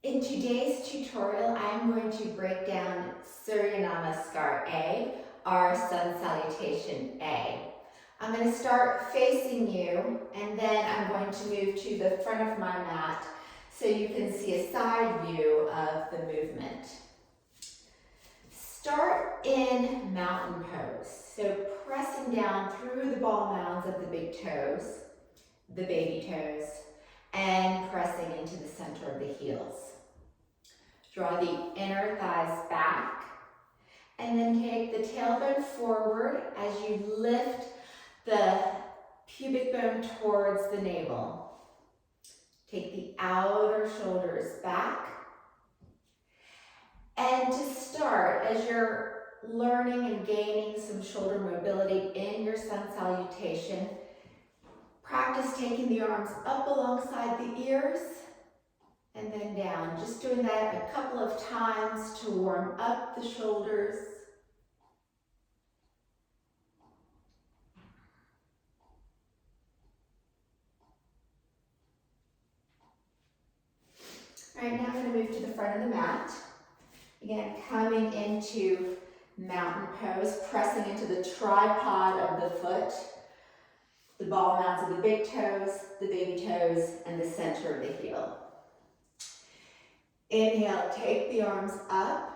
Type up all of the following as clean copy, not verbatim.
In today's tutorial, I'm going to break down Namaskar A, our sun salutation A. I'm going to start facing you, and then I'm going to move to the front of my mat so you can see a side view of the movement. Start in mountain pose, so pressing down through the ball mounds of the big toes, the baby toes, and pressing into the center of the heels. Draw the inner thighs back, and then take the tailbone forward as you lift the pubic bone towards the navel. Take the outer shoulders back. And to start, as you're learning and gaining some shoulder mobility in your sun salutation, practice taking the arms up alongside the ears and then down. Just doing that a couple of times to warm up the shoulders. All right, now I'm going to move to the front of the mat. Again, coming into mountain pose, pressing into the tripod of the foot, the ball mounds of the big toes, the baby toes, and the center of the heel. Inhale, take the arms up,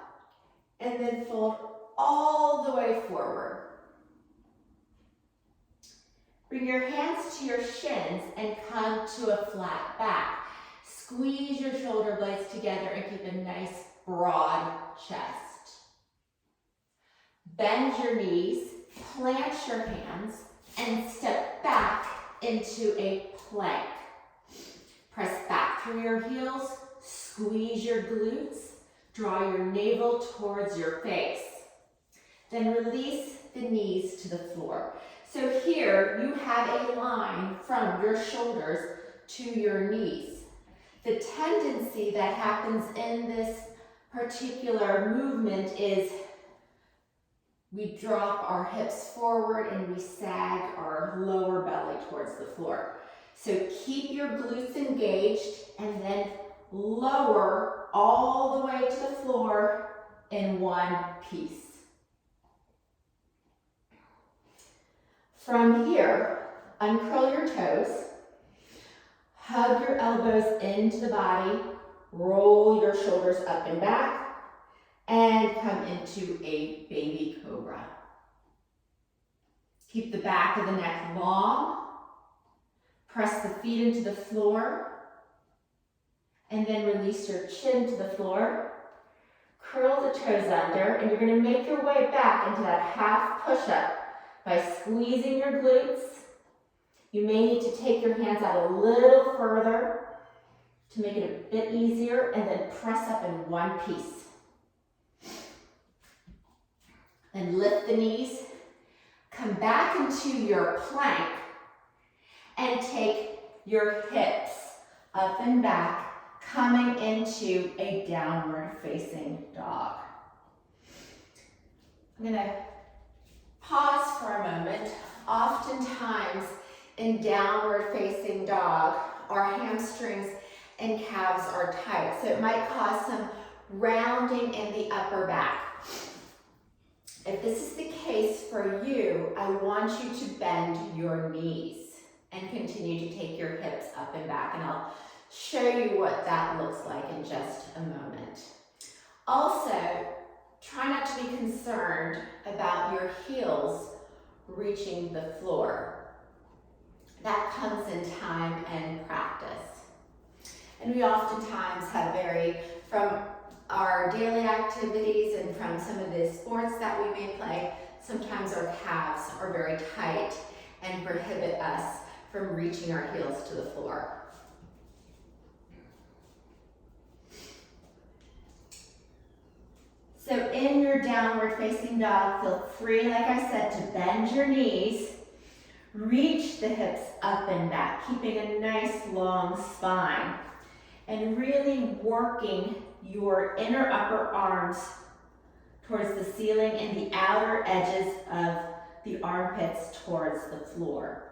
and then fold all the way forward. Bring your hands to your shins and come to a flat back. Squeeze your shoulder blades together and keep a nice broad chest. Bend your knees, plant your hands, and step back into a plank. Press back through your heels, squeeze your glutes, draw your navel towards your face. Then release the knees to the floor. So here you have a line from your shoulders to your knees. The tendency that happens in this particular movement is we drop our hips forward and we sag our lower belly towards the floor. So keep your glutes engaged and then lower all the way to the floor in one piece. From here, uncurl your toes, hug your elbows into the body, roll your shoulders up and back, and come into a baby cobra. Keep the back of the neck long, press the feet into the floor, and then release your chin to the floor. Curl the toes under, and you're going to make your way back into that half push-up by squeezing your glutes. You may need to take your hands out a little further to make it a bit easier, and then press up in one piece. Then lift the knees, come back into your plank, and take your hips up and back, coming into a downward facing dog. I'm going to pause for a moment. Oftentimes in downward facing dog, our hamstrings and calves are tight, so it might cause some rounding in the upper back. If this is the case for you, I want you to bend your knees and continue to take your hips up and back, and I'll show you what that looks like in just a moment. Also, try not to be concerned about your heels reaching the floor. That comes in time and practice. And we oftentimes have from our daily activities and from some of the sports that we may play, sometimes our calves are very tight and prohibit us from reaching our heels to the floor. So in your downward facing dog, feel free, like I said, to bend your knees, reach the hips up and back, keeping a nice long spine, and really working your inner upper arms towards the ceiling and the outer edges of the armpits towards the floor.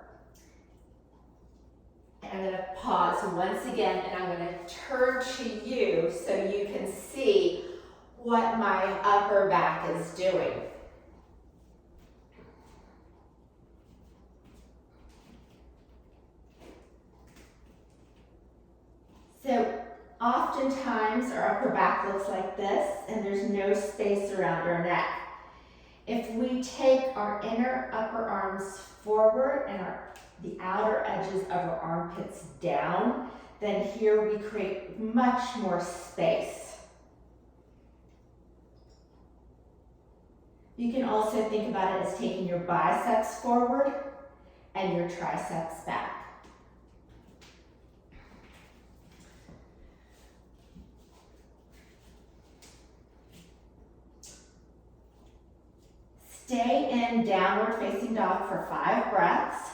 And I'm going to pause once again, and I'm going to turn to you so you can see what my upper back is doing. So oftentimes our upper back looks like this, and there's no space around our neck. If we take our inner upper arms forward and the outer edges of our armpits down, then here we create much more space. You can also think about it as taking your biceps forward and your triceps back. Stay in downward facing dog for 5 breaths.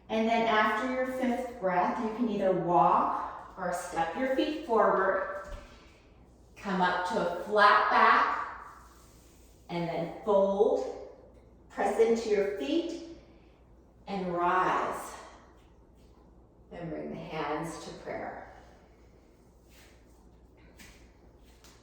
And then after your 5th breath, you can either walk or step your feet forward, come up to a flat back, and then fold, press into your feet, and rise. And bring the hands to prayer.